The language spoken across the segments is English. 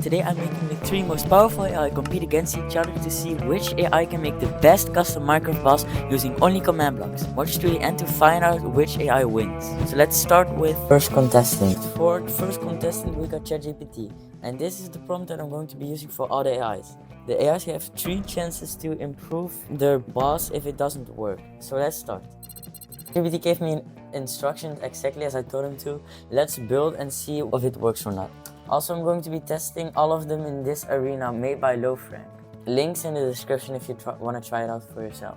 Today I'm making the 3 most powerful AI compete against each other to see which AI can make the best custom Minecraft boss using only command blocks. Watch to the end to find out which AI wins. So let's start with first contestant. For the first contestant we got ChatGPT, and this is the prompt that I'm going to be using for all the AIs. The AIs have 3 chances to improve their boss if it doesn't work. So let's start. ChatGPT gave me instructions exactly as I told him to. Let's build and see if it works or not. Also, I'm going to be testing all of them in this arena made by LoFrank. Links in the description if you want to try it out for yourself.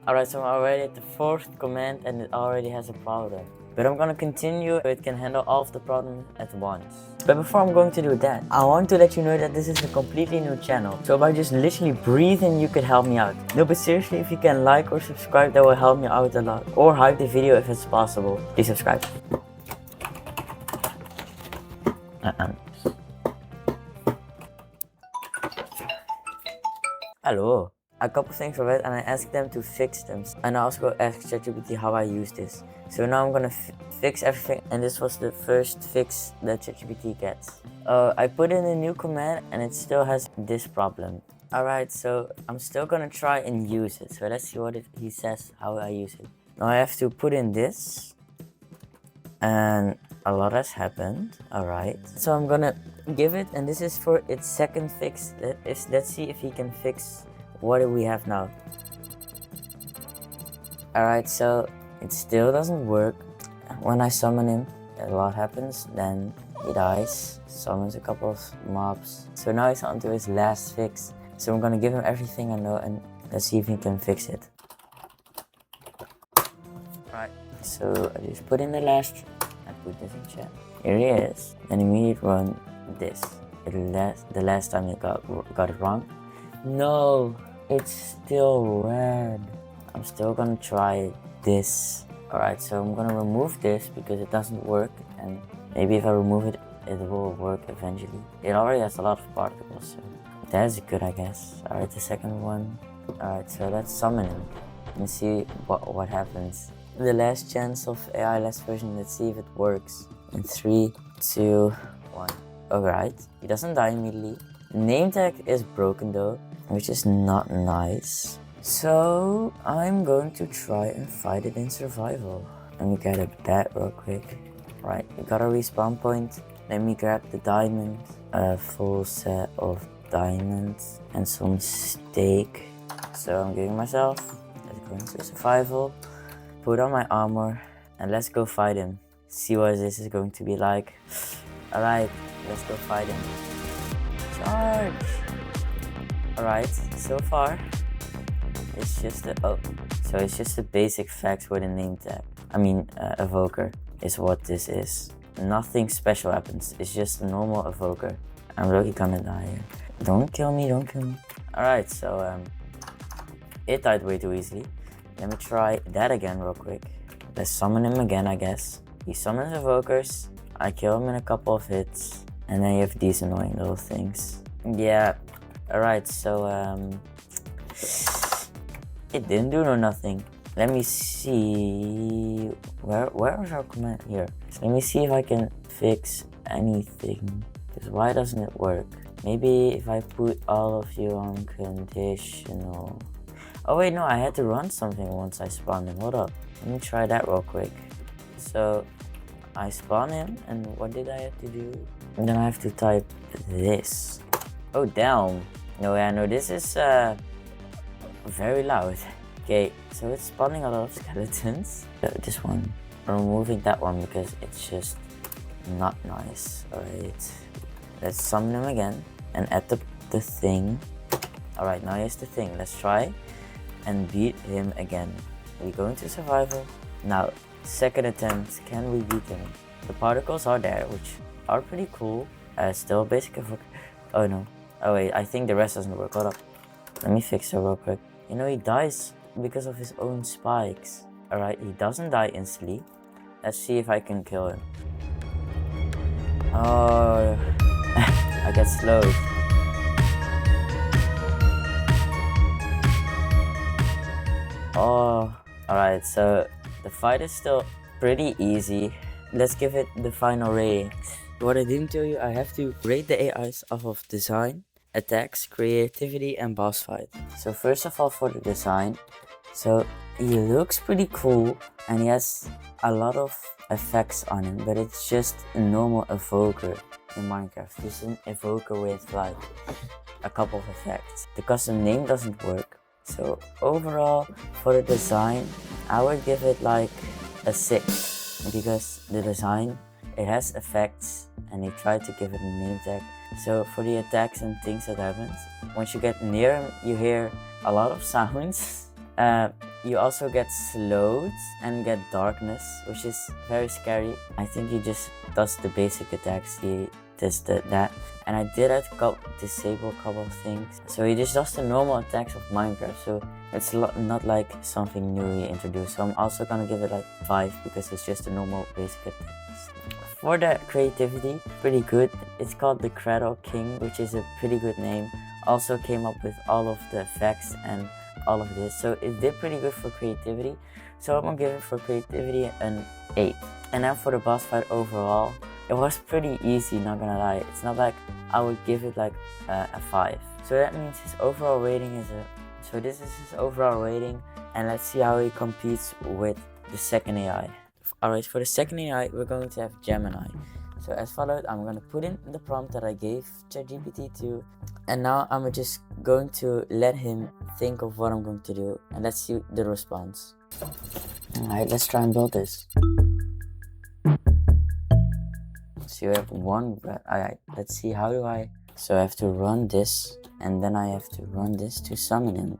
Alright, so I'm already at the 4th command and it already has a problem. But I'm gonna continue so it can handle all of the problems at once. But before I'm going to do that, I want to let you know that this is a completely new channel. So by just literally breathing, you could help me out. No, but seriously, if you can like or subscribe, that will help me out a lot. Or hype the video if it's possible. Please subscribe. Hello. A couple things were bad and I asked them to fix them. And I also asked ChatGPT how I use this. So now I'm gonna fix everything, and this was the first fix that ChatGPT gets. I put in a new command and it still has this problem. Alright, so I'm still gonna try and use it. So let's see what he says, how I use it. Now I have to put in this. And a lot has happened. Alright, so I'm gonna give it, and this is for its second fix. Let's see if he can fix what do we have now. Alright, so it still doesn't work. When I summon him, a lot happens, then he dies, summons a couple of mobs. So now he's on to his last fix. So I'm gonna give him everything I know and let's see if he can fix it. Right, so I just put in the last, I put this in chat. Here he is, and immediately run this. The last time he got it wrong. No, it's still red. I'm still gonna try this. Alright, so I'm gonna remove this because it doesn't work, and maybe if I remove it, it will work eventually. It already has a lot of particles, so that's good, I guess. Alright, the second one. Alright, so let's summon him and see what happens. The last chance of AI last version, let's see if it works. In 3, 2, 1. Alright, he doesn't die immediately. Name tag is broken though, which is not nice. So I'm going to try and fight it in survival. Let me get a bat real quick. Right, we got a respawn point. Let me grab the diamond, a full set of diamonds and some steak. So I'm giving myself, let's go into survival, put on my armor, and let's go fight him. See what this is going to be like. Alright, let's go fight him. Charge! Alright, so far it's just it's just a basic fax with a name tag. I mean, evoker is what this is. Nothing special happens. It's just a normal evoker. I'm really gonna die here. Don't kill me, don't kill me. Alright, so it died way too easily. Let me try that again real quick. Let's summon him again, I guess. He summons evokers. I kill him in a couple of hits. And then you have these annoying little things. Yeah. Alright, so it didn't do nothing. Let me see, where was our command? Here. So let me see if I can fix anything, because why doesn't it work? Maybe if I put all of you on conditional. Oh wait, no, I had to run something once I spawned him. Hold up, let me try that real quick. So I spawn him, and what did I have to do? And then I have to type this. Oh damn. No, yeah, no, this is very loud. Okay, so it's spawning a lot of skeletons. This one. I'm removing that one because it's just not nice. Alright. Let's summon him again and add the thing. Alright, now here's the thing. Let's try and beat him again. We go into survival. Now, second attempt, can we beat him? The particles are there, which are pretty cool. Still basic evoker. Oh no. Oh wait, I think the rest doesn't work. Hold up. Let me fix it real quick. You know, he dies because of his own spikes. Alright, he doesn't die instantly. Let's see if I can kill him. Oh, I got slowed. Oh, Alright, so the fight is still pretty easy. Let's give it the final ratings. What I didn't tell you, I have to rate the AIs off of design, attacks, creativity, and boss fight. So first of all, for the design, so he looks pretty cool and he has a lot of effects on him, but it's just a normal evoker in Minecraft. Just an evoker with like a couple of effects. The custom name doesn't work. So overall, for the design, I would give it like a 6 because the design, it has effects and they tried to give it a name tag. So for the attacks and things that happens, once you get near him, you hear a lot of sounds. You also get slowed and get darkness, which is very scary. I think he just does the basic attacks. He does that, and I did have to disable a couple of things. So he just does the normal attacks of Minecraft. So it's not like something new he introduced. So I'm also gonna give it like 5 because it's just a normal basic attacks. For the creativity, pretty good. It's called the Cradle King, which is a pretty good name. Also came up with all of the effects and all of this, so it did pretty good for creativity. So I'm gonna give it for creativity an 8. And then for the boss fight overall, it was pretty easy, not gonna lie. It's not like I would give it like a 5. So that means his overall rating is so this is his overall rating, and let's see how he competes with the second AI. Alright, for the second AI, we're going to have Gemini. So as followed, I'm going to put in the prompt that I gave ChatGPT to, and now I'm just going to let him think of what I'm going to do, and let's see the response. Alright, let's try and build this. So you have one, alright, let's see, how do I, so I have to run this, and then I have to run this to summon him,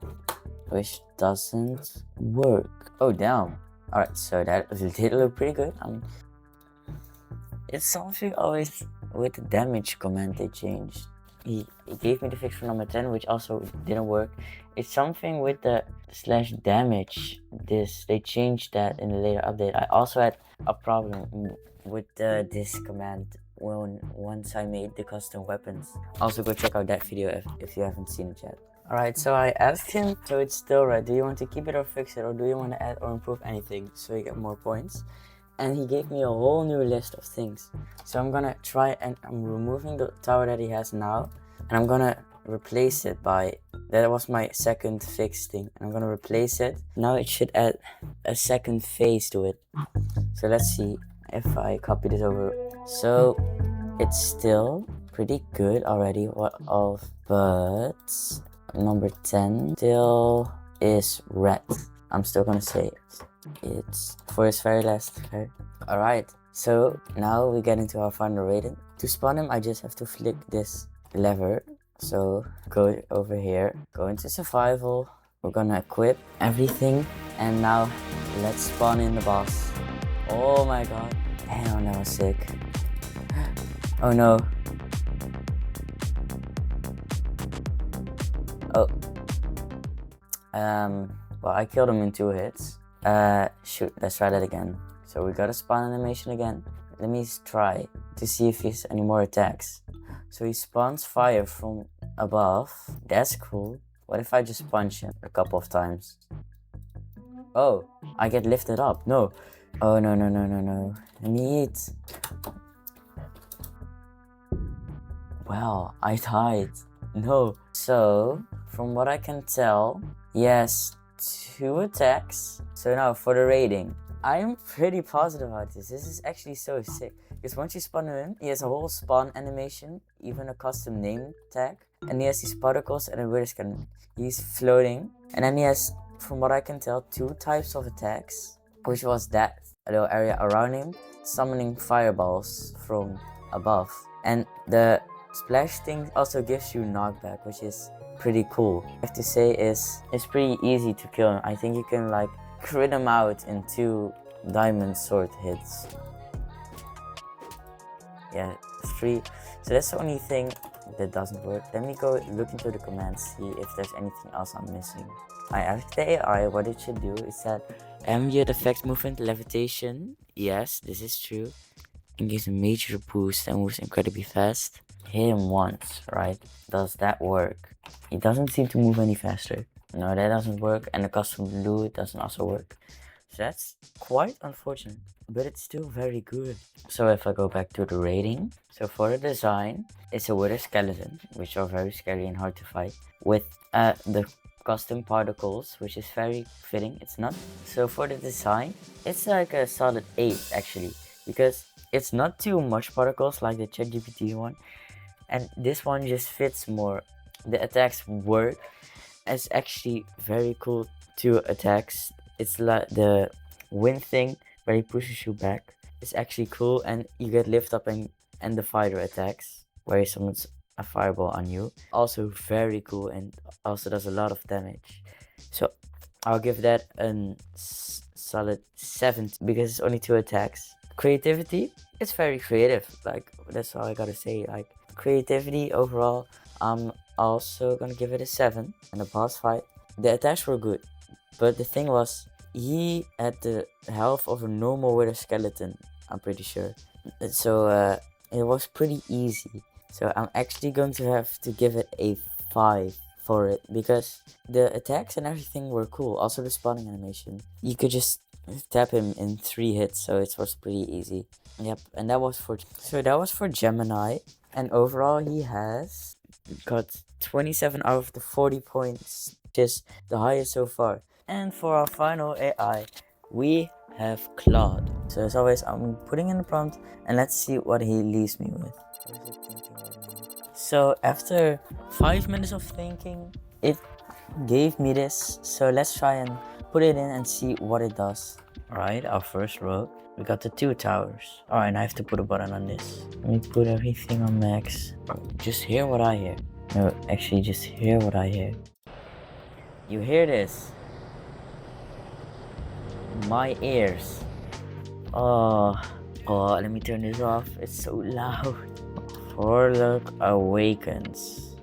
which doesn't work. Oh damn. Alright, so that did look pretty good. It's something always with the damage command they changed. He gave me the fix for number 10, which also didn't work. It's something with the /damage. They changed that in the later update. I also had a problem with this command once I made the custom weapons. Also go check out that video if you haven't seen it yet. Alright, so I asked him, so it's still red. Do you want to keep it or fix it, or do you want to add or improve anything so you get more points? And he gave me a whole new list of things. So I'm gonna try, and I'm removing the tower that he has now, and I'm gonna replace it by, that was my second fix thing, and I'm gonna replace it. Now it should add a second phase to it. So let's see if I copy this over. So it's still pretty good already, but number 10 still is red. I'm still gonna say it's for his very last card. Alright, so now we get into our final rating. To spawn him, I just have to flick this lever. So go over here, go into survival. We're gonna equip everything, and now let's spawn in the boss. Oh my god. Damn, that was sick. Oh no. Oh. Well, I killed him in 2 hits. Shoot, let's try that again. So we got a spawn animation again. Let me try to see if he has any more attacks. So he spawns fire from above. That's cool. What if I just punch him a couple of times? Oh, I get lifted up. No. Oh, no. Let me eat. Well, I died. No. So, from what I can tell, yes, 2 attacks. So now for the rating, I am pretty positive about this. This is actually so sick. Because once you spawn him in, he has a whole spawn animation, even a custom name tag. And he has these particles and a weird skin. He's floating. And then he has, from what I can tell, 2 types of attacks. Which was that little area around him, summoning fireballs from above. And the splash thing also gives you knockback, which is pretty cool. I have to say it's pretty easy to kill him. I think you can like crit him out in 2 diamond sword hits. Yeah, 3. So that's the only thing that doesn't work. Let me go look into the commands, see if there's anything else I'm missing. I asked the AI what it should do. It said ambient effect movement, levitation. Yes, this is true. And gives a major boost and moves incredibly fast. Hit him once, right? Does that work? He doesn't seem to move any faster. No, that doesn't work, and the custom blue doesn't also work. So that's quite unfortunate, but it's still very good. So if I go back to the rating, so for the design, it's a wither skeleton, which are very scary and hard to fight, with the custom particles, which is very fitting. It's not. So for the design, it's like a solid 8 actually, because it's not too much particles like the ChatGPT one, and this one just fits more. The attacks work. It's actually very cool to attacks. It's like the wind thing where he pushes you back. It's actually cool, and you get lift up and the fighter attacks where he summons a fireball on you. Also very cool and also does a lot of damage. So I'll give that a solid 7 because it's only 2 attacks. Creativity, it's very creative. Like, that's all I gotta say. Like, creativity overall, I'm also gonna give it a 7. And the boss fight, the attacks were good, but the thing was, he had the health of a normal wither skeleton, I'm pretty sure. So it was pretty easy. So I'm actually going to have to give it a 5 for it, because the attacks and everything were cool. Also the spawning animation, you could just tap him in 3 hits, so it was pretty easy. Yep, and that was for Gemini, and overall he has got 27 out of the 40 points, which is the highest so far. And for our final AI, we have Claude. So as always, I'm putting in the prompt and let's see what he leaves me with. So after 5 minutes of thinking, it gave me this. So let's try and put it in and see what it does. Alright, our first row. We got the 2 towers. Alright, I have to put a button on this. I need to put everything on max. Just hear what I hear. No, actually just hear what I hear. You hear this? My ears. Oh, let me turn this off. It's so loud. Warlock awakens.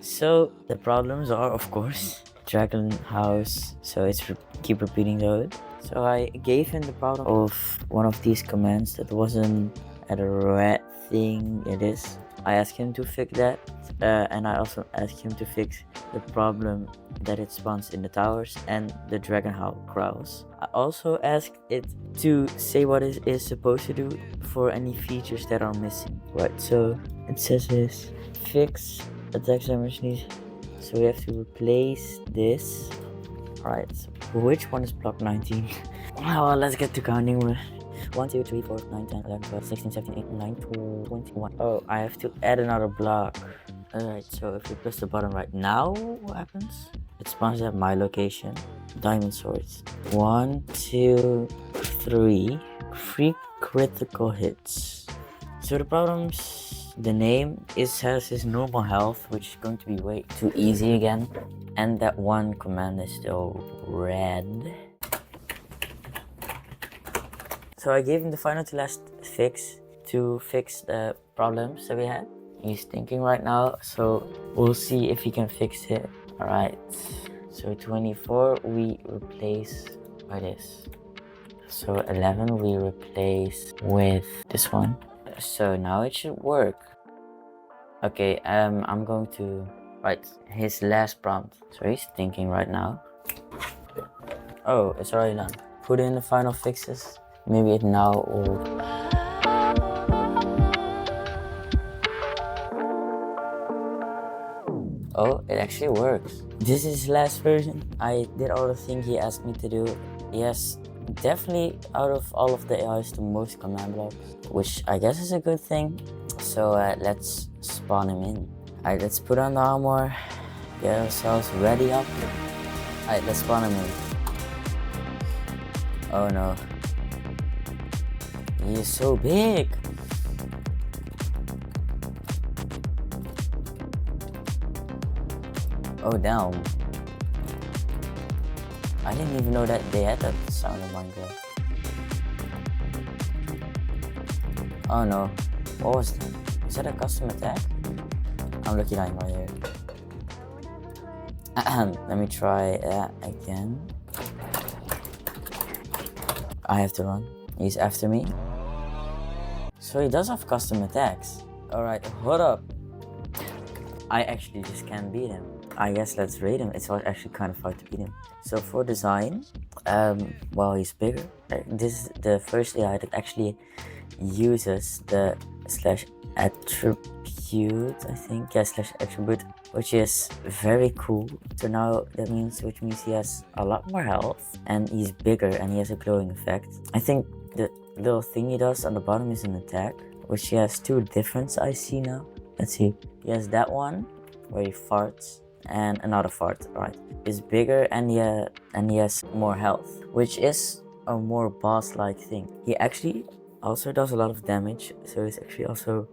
So the problems are, of course, Dragon House. So it's keep repeating those. So I gave him the problem of one of these commands that wasn't at a red thing. It is. I asked him to fix that, and I also asked him to fix the problem that it spawns in the towers and the dragon howl growls. I also asked it to say what it is supposed to do for any features that are missing. Right, so it says this: fix attack damage needs. So we have to replace this. Alright, so which one is block 19? Well, let's get to counting. 1, 2, 3, 4, 9, 10, 11, 12, 16, 17, 18, 19, 21. Oh, I have to add another block. Alright, so if we press the button right now, what happens? It spawns at my location. Diamond swords. 1, 2, 3. 3 critical hits. So the problems, the name has his normal health, which is going to be way too easy again. And that one command is still red. So I gave him the final to last fix to fix the problems that we had. He's thinking right now, so we'll see if he can fix it. Alright, so 24 we replace by this. So 11 we replace with this one. So now it should work. Okay, I'm going to write his last prompt. So he's thinking right now. Oh, it's already done. Put in the final fixes. Maybe it now will. Oh, it actually works. This is his last version. I did all the things he asked me to do. Yes, definitely out of all of the AIs the most command blocks, which I guess is a good thing. So let's spawn him in. Alright, let's put on the armor, get ourselves ready up. Alright, let's spawn him in. Oh no. He is so big. Oh damn. I didn't even know that they had that sound in Minecraft. Oh no. What was that? Is that a custom attack? I'm lucky dying right here. Let me try that again. I have to run. He's after me. So he does have custom attacks. Alright, hold up. I actually just can't beat him. I guess let's rate him. It's actually kind of hard to beat him. So for design, well, he's bigger. This is the first AI that actually uses the slash attribute, I think. Yeah, slash attribute, which is very cool. So now which means he has a lot more health and he's bigger and he has a glowing effect. I think the little thing he does on the bottom is an attack, which he has two different I see now. Let's see. He has that one where he farts and another fart, right? Is bigger and he has more health, which is a more boss-like thing. He actually also does a lot of damage, so it's actually also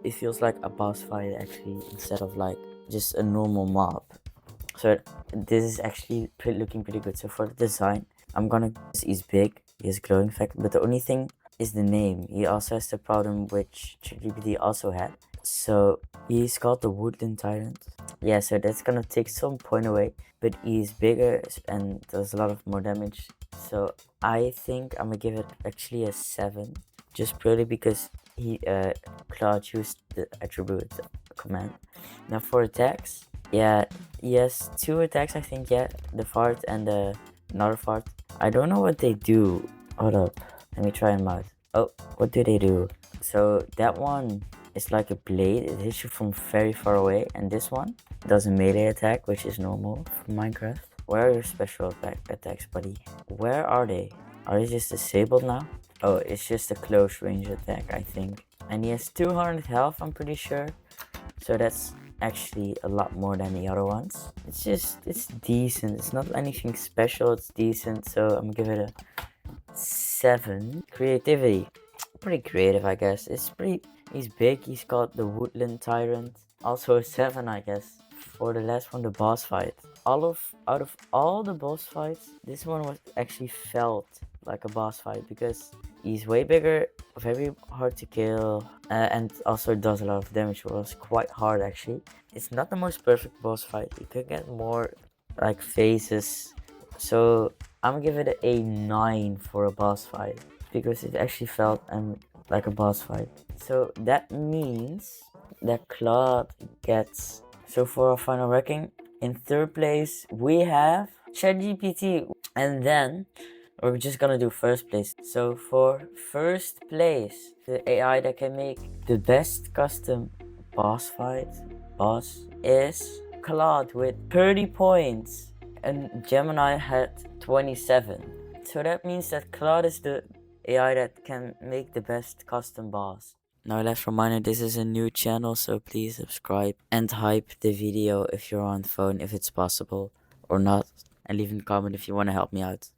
it feels like a boss fight actually instead of like just a normal mob. So this is actually looking pretty good. So for the design, he's big, he has glowing effect, but the only thing is the name. He also has the problem which ChatGPT also had. So he's called the Woodland Tyrant. Yeah, so that's gonna take some point away, but he's bigger and does a lot of more damage. So I think I'm gonna give it actually a 7, just purely because Claude used the attribute command. Now for attacks, yeah, he has 2 attacks, I think. Yeah, the fart and the another fart. I don't know what they do. Hold up, let me try them out. Oh, what do they do? So that one is like a blade. It hits you from very far away, and this one does a melee attack, which is normal for Minecraft. Where are your special attacks, buddy? Where are they? Are they just disabled now? Oh, it's just a close range attack, I think. And he has 200 health, I'm pretty sure. So that's actually a lot more than the other ones. It's decent. It's not anything special, it's decent. So I'm gonna give it a 7. Creativity, pretty creative, I guess. He's big. He's called the Woodland Tyrant. Also a 7, I guess. For the last one, the boss fight. Out of all the boss fights, this one was actually felt like a boss fight because he's way bigger, very hard to kill, and also does a lot of damage. It was quite hard actually. It's not the most perfect boss fight. You could get more like phases. So I'm gonna give it a 9 for a boss fight because it actually felt like a boss fight. So that means that Claude gets. So for our final ranking, in 3rd place we have ChatGPT, and then we're just gonna do 1st place. So for 1st place, the AI that can make the best custom boss is Claude with 30 points, and Gemini had 27. So that means that Claude is the AI that can make the best custom boss. Now, last reminder, this is a new channel, so please subscribe and hype the video if you're on phone, if it's possible or not, and leave a comment if you want to help me out.